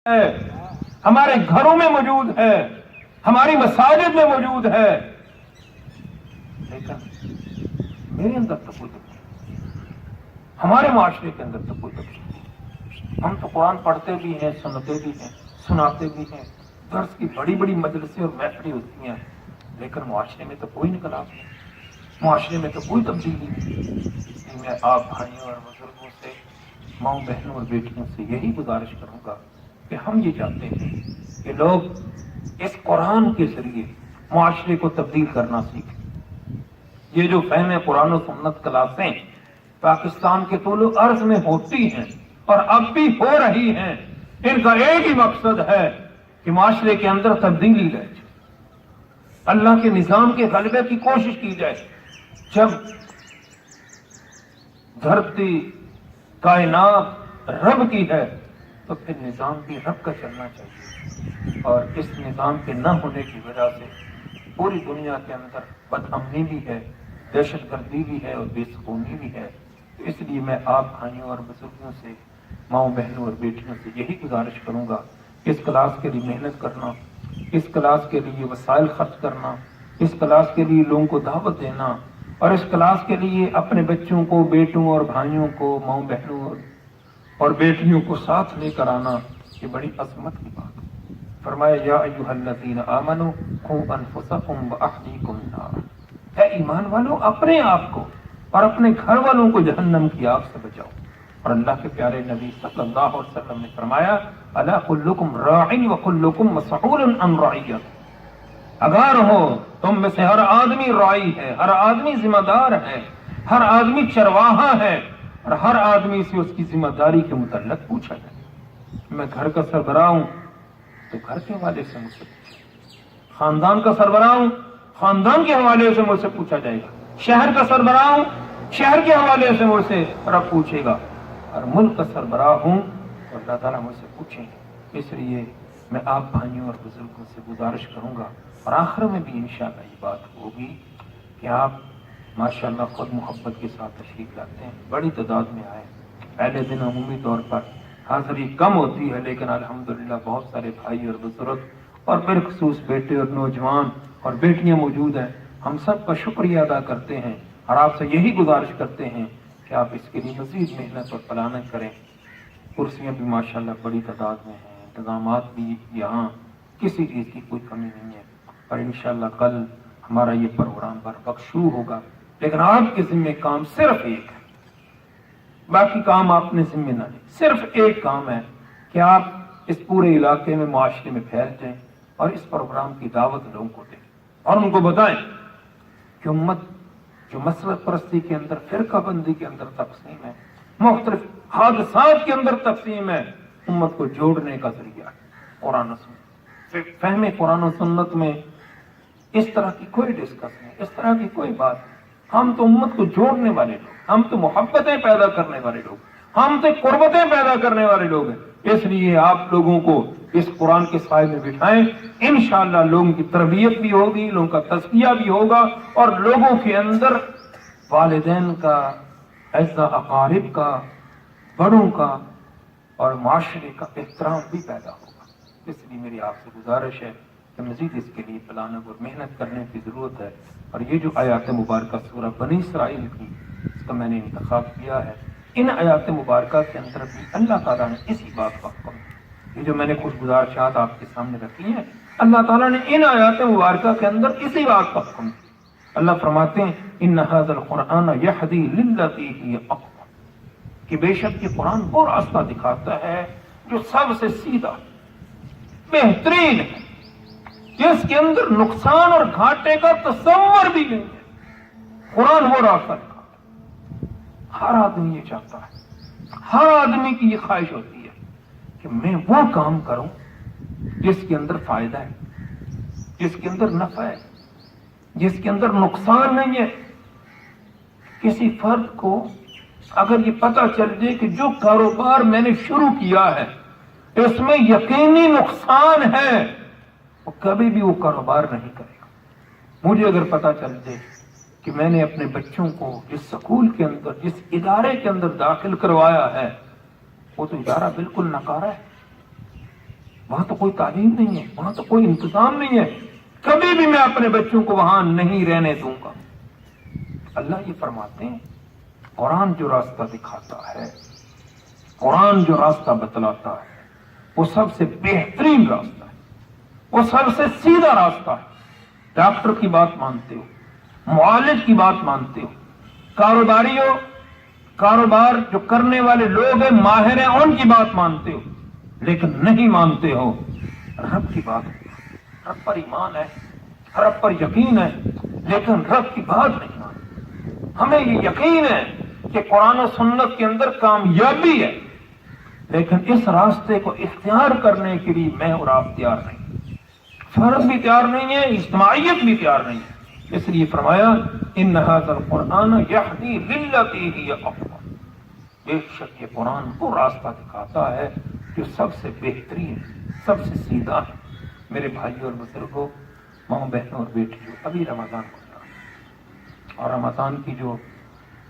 ہے، ہمارے گھروں میں موجود ہے، ہماری مساجد میں موجود ہے، لیکن میرے اندر تو کوئی تبدیلی نہیں، ہمارے معاشرے کے اندر تو کوئی تبدیلی نہیں۔ ہم تو قرآن پڑھتے بھی ہیں، سنتے بھی ہیں، سناتے بھی ہیں، درس کی بڑی بڑی مجلسیں اور محفلیں ہوتی ہیں، لیکن معاشرے میں تو کوئی انقلاب نہیں، معاشرے میں تو کوئی تبدیلی نہیں۔ اس لیے میں آپ بھائیوں اور بزرگوں سے، ماؤں بہنوں اور بیٹیوں سے یہی گزارش کروں گا کہ ہم یہ چاہتے ہیں کہ لوگ اس قرآن کے ذریعے معاشرے کو تبدیل کرنا سیکھیں۔ یہ جو فہم قرآن و سنت کلاسیں پاکستان کے طول و عرض میں ہوتی ہیں اور اب بھی ہو رہی ہیں، ان کا ایک ہی مقصد ہے کہ معاشرے کے اندر تبدیلی لائے جائے، اللہ کے نظام کے غلبے کی کوشش کی جائے۔ جب دھرتی کائنات رب کی ہے تو پھر نظام بھی رب کا چلنا چاہیے، اور اس نظام کے نہ ہونے کی وجہ سے پوری دنیا کے اندر بد امنی بھی ہے، دہشت گردی بھی ہے اور بے سکونی بھی ہے۔ تو اس لیے میں آپ بھائیوں اور بزرگوں سے، ماؤں بہنوں اور بیٹیوں سے یہی گزارش کروں گا کہ اس کلاس کے لیے محنت کرنا، اس کلاس کے لیے وسائل خرچ کرنا، اس کلاس کے لیے لوگوں کو دعوت دینا، اور اس کلاس کے لیے اپنے بچوں کو، بیٹوں اور بھائیوں کو، ماؤں بہنوں اور بیٹیوں کو ساتھ لے کر آنا، یہ بڑی عظمت کی بات ہے۔ فرمایا یا ایھا الذین آمنوا قوا انفسکم واہلیکم نارا، اے ایمان والو اپنے آپ کو اور اپنے گھر والوں کو جہنم کی آگ سے بچاؤ۔ اور اللہ کے پیارے نبی صلی اللہ علیہ وسلم نے فرمایا الا کلکم راع وکلکم مسئول عن رعیتہ، اگر ہو تم میں سے ہر آدمی راعی ہے، ہر آدمی ذمہ دار ہے، ہر آدمی چرواہا ہے، اور ہر آدمی سے اس کی ذمہ داری کے متعلق پوچھا جائے۔ میں گھر کا سربراہ ہوں تو گھر کے حوالے سے مجھ سے پوچھے، خاندان کا سربراہ ہوں، خاندان کے حوالے سے مجھ سے پوچھا جائے گا، شہر کا سربراہ ہوں، شہر کے حوالے سے مجھ سے رب پوچھے گا، اور ملک کا سربراہ ہوں تو اللہ تعالیٰ مجھ سے پوچھیں گے۔ اس لیے میں آپ بھائیوں اور بزرگوں سے گزارش کروں گا، اور آخر میں بھی انشاءاللہ یہ بات ہوگی کہ آپ ماشاءاللہ خود محبت کے ساتھ تشریف لاتے ہیں، بڑی تعداد میں آئے۔ پہلے دن عمومی طور پر حاضری کم ہوتی ہے، لیکن الحمدللہ بہت سارے بھائی اور بزرگ اور بالخصوص بیٹے اور نوجوان اور بیٹیاں موجود ہیں۔ ہم سب کا شکریہ ادا کرتے ہیں، اور آپ سے یہی گزارش کرتے ہیں کہ آپ اس کے لیے مزید محنت اور پلانت کریں۔ کرسیاں بھی ماشاءاللہ بڑی تعداد میں ہیں، انتظامات بھی یہاں کسی چیز کی کوئی کمی نہیں ہے، اور انشاءاللہ کل ہمارا یہ پروگرام بروقت شروع ہوگا۔ لیکن آپ کے ذمہ کام صرف ایک ہے، باقی کام آپ نے ذمہ نہ لیں، صرف ایک کام ہے کہ آپ اس پورے علاقے میں، معاشرے میں پھیل جائیں اور اس پروگرام کی دعوت لوگوں کو دیں، اور ان کو بتائیں کہ امت جو مسلک پرستی کے اندر، فرقہ بندی کے اندر تقسیم ہے، مختلف حادثات کے اندر تقسیم ہے، امت کو جوڑنے کا ذریعہ ہے قرآن و سنت۔ فہم قرآن و سنت میں اس طرح کی کوئی ڈسکس نہیں، اس طرح کی کوئی بات نہیں۔ ہم تو امت کو جوڑنے والے لوگ، ہم تو محبتیں پیدا کرنے والے لوگ، ہم تو قربتیں پیدا کرنے والے لوگ ہیں۔ اس لیے آپ لوگوں کو اس قرآن کے سائے میں بٹھائیں، انشاءاللہ لوگوں کی تربیت بھی ہوگی، لوگوں کا تزکیہ بھی ہوگا، اور لوگوں کے اندر والدین کا، اعزا اقارب کا، بڑوں کا اور معاشرے کا احترام بھی پیدا ہوگا۔ اس لیے میری آپ سے گزارش ہے کہ مزید اس کے لیے پلاننگ اور محنت کرنے کی ضرورت ہے۔ اور یہ جو آیات مبارکہ سورہ بنی اسرائیل کی، اس کا میں نے انتخاب کیا ہے، ان آیات مبارکہ کے اندر بھی اللہ تعالیٰ نے اسی بات کا حکم دیا۔ یہ جو میں نے کچھ گزارشات آپ کے سامنے رکھی ہیں، اللہ تعالیٰ نے ان آیات مبارکہ کے اندر اسی بات کا حکم دیا۔ اللہ فرماتے ہیں ان ھذا القرآن یہدی للتی ہی اقوم، کہ بے شک یہ قرآن وہ راستہ دکھاتا ہے جو سب سے سیدھا بہترین ہے، جس کے اندر نقصان اور گھاٹے کا تصور بھی نہیں ہے۔ قرآن وہ راستہ دکھاتا ہے۔ ہر آدمی یہ چاہتا ہے، ہر آدمی کی یہ خواہش ہوتی ہے کہ میں وہ کام کروں جس کے اندر فائدہ ہے، جس کے اندر نفع ہے، جس کے اندر نقصان نہیں ہے۔ کسی فرد کو اگر یہ پتہ چل جائے کہ جو کاروبار میں نے شروع کیا ہے اس میں یقینی نقصان ہے، وہ کبھی بھی وہ کاروبار نہیں کرے گا۔ مجھے اگر پتہ چل جائے کہ میں نے اپنے بچوں کو جس سکول کے اندر، جس ادارے کے اندر داخل کروایا ہے، وہ تو ادارہ بالکل ناکارہ ہے، وہاں تو کوئی تعلیم نہیں ہے، وہاں تو کوئی انتظام نہیں ہے، کبھی بھی میں اپنے بچوں کو وہاں نہیں رہنے دوں گا۔ اللہ یہ فرماتے ہیں قرآن جو راستہ دکھاتا ہے، قرآن جو راستہ بتلاتا ہے، وہ سب سے بہترین راستہ ہے، وہ سب سے سیدھا راستہ ہے۔ ڈاکٹر کی بات مانتے ہو، معالج کی بات مانتے ہو، کاروباریوں، کاروبار جو کرنے والے لوگ ہیں، ماہر ہیں، ان کی بات مانتے ہو، لیکن نہیں مانتے ہو رب کی بات۔ رب پر ایمان ہے، رب پر یقین ہے، لیکن رب کی بات نہیں مانتے۔ ہمیں یہ یقین ہے کہ قرآن و سنت کے اندر کامیابی ہے، لیکن اس راستے کو اختیار کرنے کے لیے میں اور آپ تیار نہیں، فرد بھی تیار نہیں ہے، اجتماعیت بھی تیار نہیں ہے۔ اس لیے فرمایا ان ھذا القرآن یہدی للتی ہی اقوم، بے شک یہ قرآن وہ راستہ دکھاتا ہے جو سب سے بہترین، سب سے سیدھا ہے۔ میرے بھائیوں اور بزرگوں، ماں بہنوں اور بیٹیوں، ابھی رمضان گزرا اور رمضان کی جو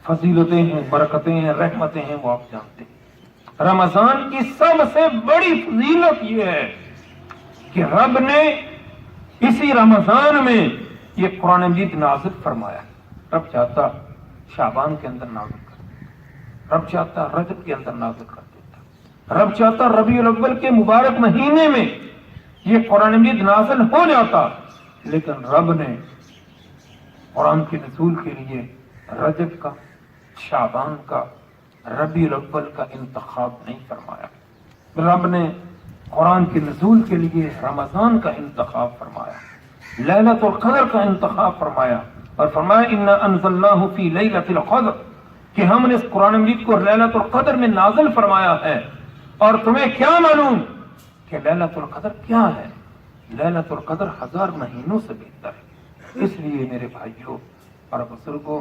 فضیلتیں ہیں، برکتیں ہیں، رحمتیں ہیں، وہ آپ جانتے ہیں۔ رمضان کی سب سے بڑی فضیلت یہ ہے کہ رب نے اسی رمضان میں یہ قرآن مجید نازل فرمایا۔ رب چاہتا شعبان کے اندر نازل کر دیتا، رب چاہتا رجب کے اندر نازل کر دیتا، رب چاہتا ربیع الاول کے مبارک مہینے میں یہ قرآن مجید نازل ہو جاتا، لیکن رب نے قرآن کے نزول کے لیے رجب کا، شعبان کا، ربیع الاول کا انتخاب نہیں فرمایا۔ رب نے قرآن کے نزول کے لیے رمضان کا انتخاب فرمایا، لیلۃ القدر کا انتخاب فرمایا، اور فرمایا انا انزلناہ فی لیلۃ القدر، کہ ہم نے اس قرآن مجید کو لیلۃ القدر میں نازل فرمایا ہے۔ اور تمہیں کیا معلوم کہ لیلۃ القدر کیا ہے؟ لیلۃ القدر 1000 مہینوں سے بہتر ہے۔ اس لیے میرے بھائیوں اور بزرگوں،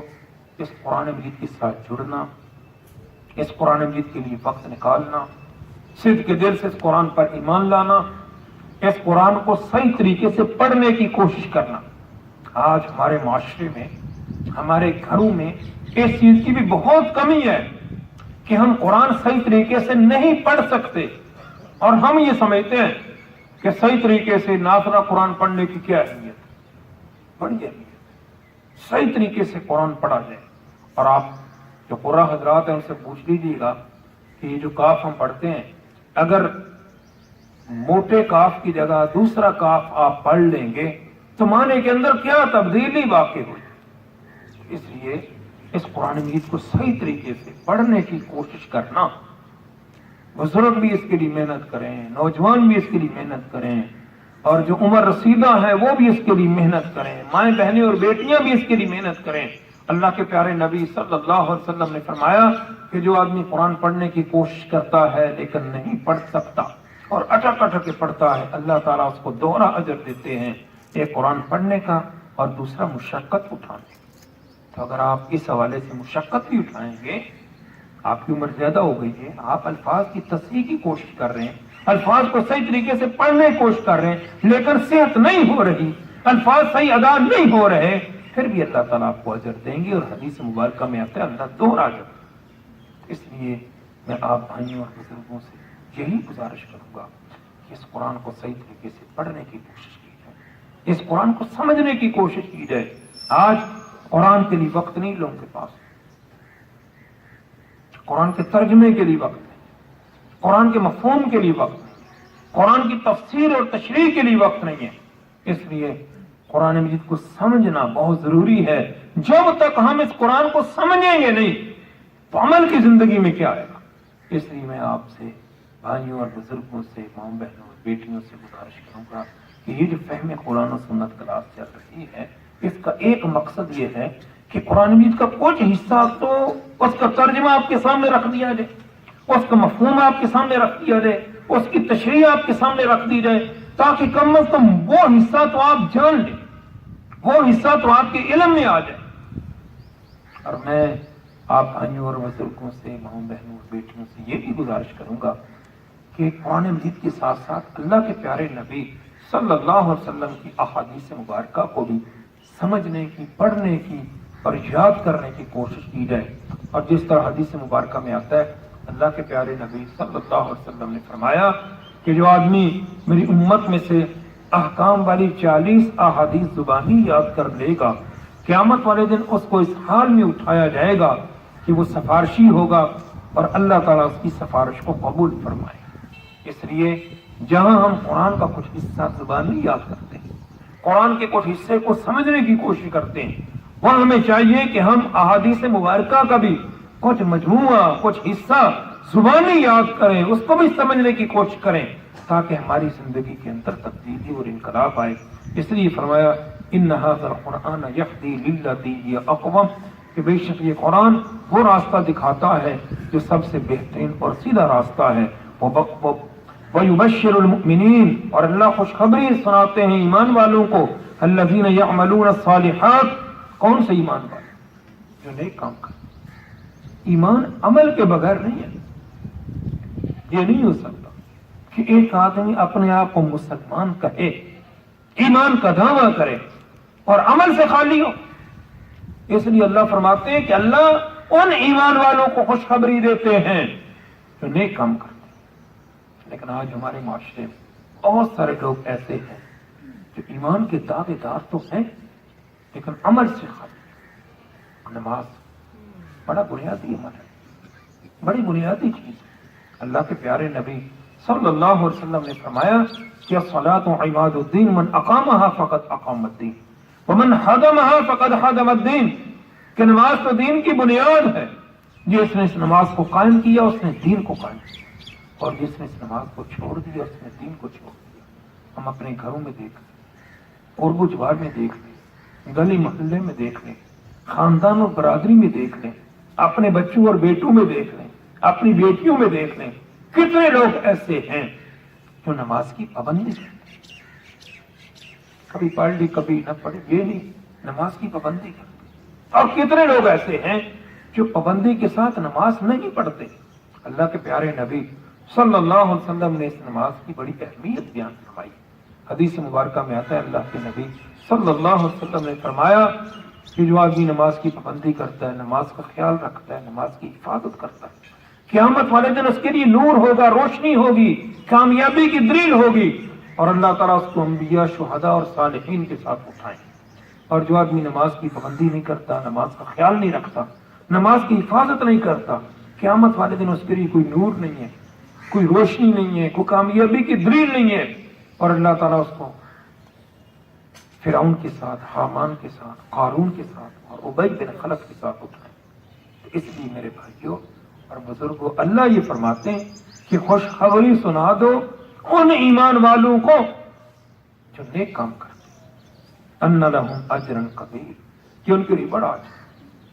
اس قرآن مجید کے ساتھ جڑنا، اس قرآن مجید کے لیے وقت نکالنا، صدق کے دل سے اس قرآن پر ایمان لانا، اس قرآن کو صحیح طریقے سے پڑھنے کی کوشش کرنا۔ آج ہمارے معاشرے میں، ہمارے گھروں میں اس چیز کی بھی بہت کمی ہے کہ ہم قرآن صحیح طریقے سے نہیں پڑھ سکتے، اور ہم یہ سمجھتے ہیں کہ صحیح طریقے سے نافذہ قرآن پڑھنے کی کیا اہمیت؟ بڑی اہمیت، صحیح طریقے سے قرآن پڑھا جائے۔ اور آپ جو قرآن حضرات ہیں ان سے پوچھ لیجیے گا کہ یہ جو کاف ہم پڑھتے ہیں، اگر موٹے کاف کی جگہ دوسرا کاف آپ پڑھ لیں گے تو معنی کے اندر کیا تبدیلی واقع ہوئی۔ اس لیے اس قرآن مجید کو صحیح طریقے سے پڑھنے کی کوشش کرنا، بزرگ بھی اس کے لیے محنت کریں، نوجوان بھی اس کے لیے محنت کریں، اور جو عمر رسیدہ ہے وہ بھی اس کے لیے محنت کریں، مائیں بہنیں اور بیٹیاں بھی اس کے لیے محنت کریں۔ اللہ کے پیارے نبی صلی اللہ علیہ وسلم نے فرمایا کہ جو آدمی قرآن پڑھنے کی کوشش کرتا ہے لیکن نہیں پڑھ سکتا اور اٹک اٹک کے پڑھتا ہے، اللہ تعالیٰ اس کو دوہرا اجر دیتے ہیں، ایک قرآن پڑھنے کا اور دوسرا مشقت اٹھانے کا۔ تو اگر آپ اس حوالے سے مشقت بھی اٹھائیں گے، آپ کی عمر زیادہ ہو گئی ہے، آپ الفاظ کی تصحیح کی کوشش کر رہے ہیں، الفاظ کو صحیح طریقے سے پڑھنے کی کوشش کر رہے ہیں، لیکن صحت نہیں ہو رہی، الفاظ صحیح ادا نہیں ہو رہے، پھر بھی اللہ تعالیٰ آپ کو اجر دیں گے، اور حدیث مبارکہ میں آتا ہے اللہ دوہرا اجر۔ اس لیے میں آپ بھائیوں اور بزرگوں سے یہی گزارش کروں گا کہ اس قرآن کو صحیح طریقے سے پڑھنے کی کوشش کی جائے، اس قرآن کو سمجھنے کی کوشش کی جائے۔ آج قرآن کے لیے وقت نہیں لوگوں کے پاس، قرآن کے ترجمے کے لیے وقت نہیں، قرآن کے مفہوم کے لیے وقت نہیں، قرآن کی تفسیر اور تشریح کے لیے وقت نہیں ہے۔ اس لیے قرآن مجید کو سمجھنا بہت ضروری ہے۔ جب تک ہم اس قرآن کو سمجھیں گے نہیں تو عمل کی زندگی میں کیا آئے گا؟ اس لیے میں آپ سے، بھائیوں اور بزرگوں سے، ماں بہنوں اور بیٹیوں سے گزارش کروں گا کہ یہ جو فہم قرآن و سنت کلاس چل رہی ہے، اس کا ایک مقصد یہ ہے کہ قرآن مجید کا کچھ حصہ تو اس کا ترجمہ آپ کے سامنے رکھ دیا جائے، اس کا مفہوم آپ کے سامنے رکھ دیا جائے، اس کی تشریح آپ کے سامنے رکھ دی جائے، تاکہ کم از کم وہ حصہ تو آپ جان لیں، وہ حصہ تو آپ کے علم میں آ جائے۔ اور میں آپ بھائیوں اور بزرگوں سے، ماں بہنوں اور بیٹیوں سے یہ بھی گزارش کروں گا کہ قرآن مجید کے ساتھ ساتھ اللہ کے پیارے نبی صلی اللہ علیہ وسلم کی احادیث مبارکہ کو بھی سمجھنے کی، پڑھنے کی اور یاد کرنے کی کوشش کی جائے۔ اور جس طرح حدیث مبارکہ میں آتا ہے، اللہ کے پیارے نبی صلی اللہ علیہ وسلم نے فرمایا کہ جو آدمی میری امت میں سے احکام والی 40 احادیث زبانی یاد کر لے گا، قیامت والے دن اس کو اس حال میں اٹھایا جائے گا کہ وہ سفارشی ہوگا اور اللہ تعالیٰ اس کی سفارش کو قبول فرمائے۔ اس لیے جہاں ہم قرآن کا کچھ حصہ زبانی یاد کرتے ہیں، قرآن کے کچھ حصے کو سمجھنے کی کوشش کرتے ہیں، وہاں ہمیں چاہیے کہ ہم احادیث مبارکہ کا بھی کچھ مجموعہ، کچھ حصہ زبانی یاد کریں، اس کو بھی سمجھنے کی کوشش کریں تاکہ ہماری زندگی کے اندر تبدیلی اور انقلاب آئے۔ اس لیے فرمایا ان ھذا القرآن یہدی للتی ہی اقوم، کہ بے شک یہ قرآن وہ راستہ دکھاتا ہے جو سب سے بہترین اور سیدھا راستہ ہے۔ وَيُبَشِّرُ الْمُؤْمِنِينَ، اور اللہ خوشخبری سناتے ہیں ایمان والوں کو، الَّذِينَ يَعْمَلُونَ الصَّالِحَاتِ، کون سے ایمان والے؟ جو نیک کام کرتے۔ ایمان عمل کے بغیر نہیں ہے۔ یہ نہیں ہو سکتا کہ ایک آدمی اپنے آپ کو مسلمان کہے، ایمان کا دعویٰ کرے اور عمل سے خالی ہو۔ اس لیے اللہ فرماتے ہیں کہ اللہ ان ایمان والوں کو خوشخبری دیتے ہیں جو نیک کام کرتے ہیں۔ لیکن آج ہمارے معاشرے میں بہت سارے لوگ ایسے ہیں جو ایمان کے دعوے دار تو ہیں لیکن عمل سے خالی۔ نماز بڑا بنیادی عمل ہے، بڑی بنیادی چیز ہے۔ اللہ کے پیارے نبی صلی اللہ علیہ وسلم نے فرمایا کہ الصلاۃ عماد الدین، من اقامها فقد اقام الدین ومن حدمها فقد حدم الدین، کہ نماز تو دین کی بنیاد ہے، جس نے اس نماز کو قائم کیا اس نے دین کو قائم کیا، اور جس نے اس نماز کو چھوڑ دیا اس نے دین کو چھوڑ دیا۔ ہم اپنے گھروں میں دیکھ لیں، قرب و جوار میں دیکھ لیں، گلی محلے میں دیکھ لیں، خاندان اور برادری میں دیکھ لیں، اپنے بچوں اور بیٹوں میں دیکھ لیں، اپنی بیٹیوں میں دیکھ لیں، کتنے لوگ ایسے ہیں جو نماز کی پابندی کرتے ہیں، کبھی پڑھ لی کبھی نہ پڑھی، یہ نہیں، نماز کی پابندی کرتے ہیں۔ اور کتنے لوگ ایسے ہیں جو پابندی کے ساتھ نماز نہیں پڑھتے۔ اللہ کے پیارے نبی صلی اللہ علیہ وسلم نے اس نماز کی بڑی اہمیت بیان فرمائی۔ حدیث مبارکہ میں آتا ہے اللہ کے نبی صلی اللہ علیہ وسلم نے فرمایا کہ جو آدمی نماز کی پابندی کرتا ہے، نماز کا خیال رکھتا ہے، نماز کی حفاظت کرتا ہے، قیامت والے دن اس کے لیے نور ہوگا، روشنی ہوگی، کامیابی کی دلیل ہوگی، اور اللہ تعالیٰ اس کو انبیاء، شہداء اور صالحین کے ساتھ اٹھائیں۔ اور جو آدمی نماز کی پابندی نہیں کرتا، نماز کا خیال نہیں رکھتا، نماز کی حفاظت نہیں کرتا، قیامت والے دن اس کے لیے کوئی نور نہیں ہے، کوئی روشنی نہیں ہے، کوئی کامیابی کی دلیل نہیں ہے، اور اللہ تعالیٰ اس کو فرعون کے ساتھ، حامان کے ساتھ، قارون کے ساتھ اور ابی بن خلف کے ساتھ اٹھائیں۔ تو اس لیے میرے بھائیوں اور بزرگوں، اللہ یہ فرماتے ہیں کہ خوشخبری سنا دو ان ایمان والوں کو جو نیک کام کرتے ہیں، ان لہم اجرا کبیر، کہ ان کے لیے بڑا اجر۔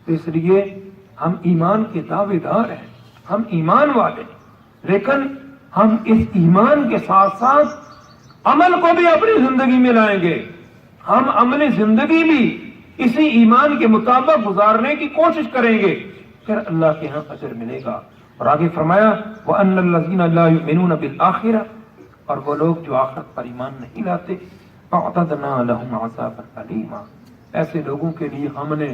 تو اس لیے ہم ایمان کے دعوے دار ہیں، ہم ایمان والے ہیں، لیکن ہم اس ایمان کے ساتھ ساتھ عمل کو بھی اپنی زندگی میں لائیں گے، ہم عملی زندگی بھی اسی ایمان کے مطابق گزارنے کی کوشش کریں گے، پھر اللہ کے ہاں اجر ملے گا۔ اور آگے فرمایا وَأَنَّ الَّذِينَ لَا يُؤْمِنُونَ بِالْآخِرَةِ، اور وہ لوگ جو آخرت پر ایمان نہیں لاتے، أَعْتَدْنَا لَهُمْ عَذَابًا أَلِيمًا، ایسے لوگوں کے لیے ہم نے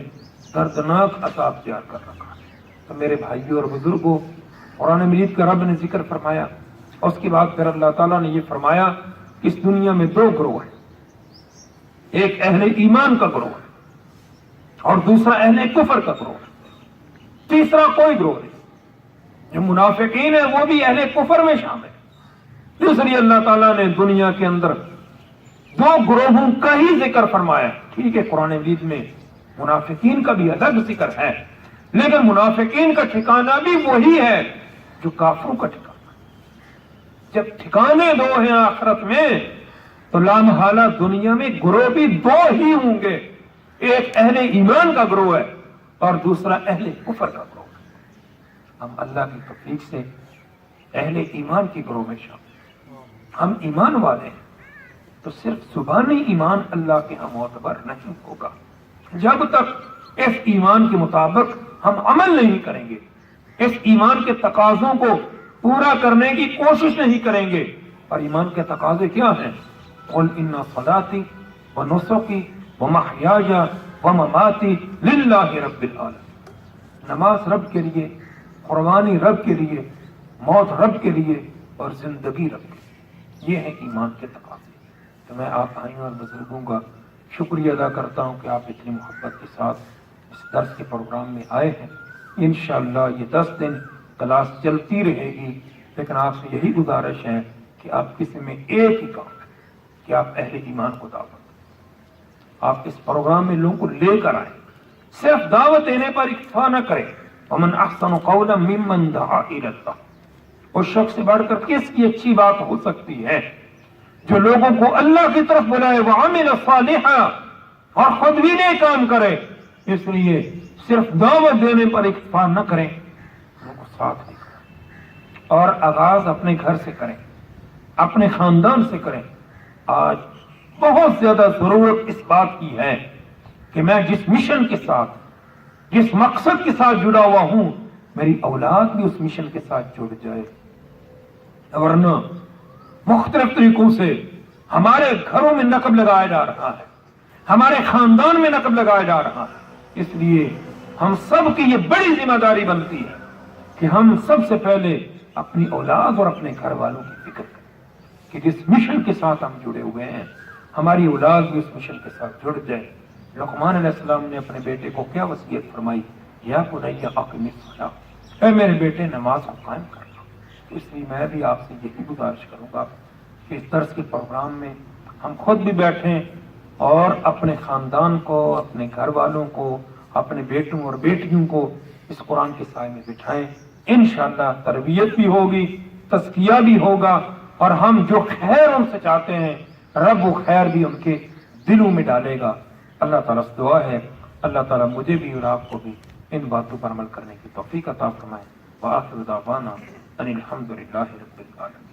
دردناک عذاب تیار کر رکھا ہے۔ تو میرے بھائیوں اور بزرگوں، قرآن مجید کا رب نے ذکر فرمایا، اس کے بعد پھر اللہ تعالیٰ نے یہ فرمایا کہ اس دنیا میں دو گروہ ہیں، ایک اہل ایمان کا گروہ ہے اور دوسرا اہل کفر کا گروہ ہے، تیسرا کوئی گروہ نہیں۔ جو منافقین ہیں وہ بھی اہل کفر میں شامل ہیں۔ اس لیے اللہ تعالیٰ نے دنیا کے اندر دو گروہوں کا ہی ذکر فرمایا۔ ٹھیک ہے، قرآن مجید میں منافقین کا بھی الگ ذکر ہے، لیکن منافقین کا ٹھکانہ بھی وہی ہے جو کافروں کا ٹھکانہ ہے۔ جب ٹھکانے دو ہیں آخرت میں تو لامحالہ دنیا میں گروہ بھی دو ہی ہوں گے، ایک اہل ایمان کا گروہ ہے اور دوسرا اہل کفر کا گروہ ہے۔ ہم اللہ کی توفیق سے اہل ایمان کی گروہ میں شامل، ہم ایمان والے ہیں، تو صرف زبانی ایمان اللہ کے ہاں معتبر نہیں ہوگا جب تک اس ایمان کے مطابق ہم عمل نہیں کریں گے، اس ایمان کے تقاضوں کو پورا کرنے کی کوشش نہیں کریں گے۔ اور ایمان کے تقاضے کیا ہیں؟ قل ان صلاتي ونسكي ومحياي ومماتي للہ رب العالمین، نماز رب کے لیے، قربانی رب کے لیے، موت رب کے لیے اور زندگی رب کے لیے۔ یہ ہے ایمان کے تقاضے. تو میں آپ بھائیوں اور بزرگوں کا شکریہ ادا کرتا ہوں کہ آپ اتنی محبت کے ساتھ اس درس کے پروگرام میں آئے ہیں. انشاءاللہ یہ 10 دن کلاس چلتی رہے گی، لیکن آپ سے یہی گزارش ہے کہ آپ کسی میں ایک ہی کام کریں کہ آپ اہل ایمان کو دعوت دیں. آپ اس پروگرام میں لوگوں کو لے کر آئیں، صرف دعوت دینے پر اکتفا نہ کریں. ومن احسن قولا ممن دعا الی اللہ، اس شخص سے بڑھ کر کس کی اچھی بات ہو سکتی ہے جو لوگوں کو اللہ کی طرف بلائے، وعمل صالحا، اور خود بھی نیک کام کرے. اس لیے صرف دعوت دینے پر اکتفا نہ کریں، لوگوں کو ساتھ بھی کریں، اور آغاز اپنے گھر سے کریں، اپنے خاندان سے کریں. آج بہت زیادہ ضرورت اس بات کی ہے کہ میں جس مشن کے ساتھ، جس مقصد کے ساتھ جڑا ہوا ہوں، میری اولاد بھی اس مشن کے ساتھ جڑ جائے. ورنہ مختلف طریقوں سے ہمارے گھروں میں نقب لگایا جا رہا ہے، ہمارے خاندان میں نقب لگایا جا رہا ہے. اس لیے ہم سب کی یہ بڑی ذمہ داری بنتی ہے کہ ہم سب سے پہلے اپنی اولاد اور اپنے گھر والوں کی فکر کریں کہ جس مشن کے ساتھ ہم جڑے ہوئے ہیں ہماری اولاد بھی اس مشن کے ساتھ جڑ جائے. لقمان علیہ السلام نے اپنے بیٹے کو کیا وصیت فرمائی؟ یا بنی اقم الصلاۃ، اے میرے بیٹے نماز کو قائم کرنا. تو اس لیے میں بھی آپ سے یہی گزارش کروں گا کہ اس درس کے پروگرام میں ہم خود بھی بیٹھیں اور اپنے خاندان کو، اپنے گھر والوں کو، اپنے بیٹوں اور بیٹیوں کو اس قرآن کے سائے میں بٹھائیں. انشاءاللہ تربیت بھی ہوگی، تزکیہ بھی ہوگا، اور ہم جو خیر ان سے چاہتے ہیں رب وہ خیر بھی ان کے دلوں میں ڈالے گا. اللہ تعالیٰ سے دعا ہے اللہ تعالیٰ مجھے بھی اور آپ کو بھی ان باتوں پر عمل کرنے کی توفیق عطا فرمائے. وآخر دعوانا ان الحمد للہ رب العالمین.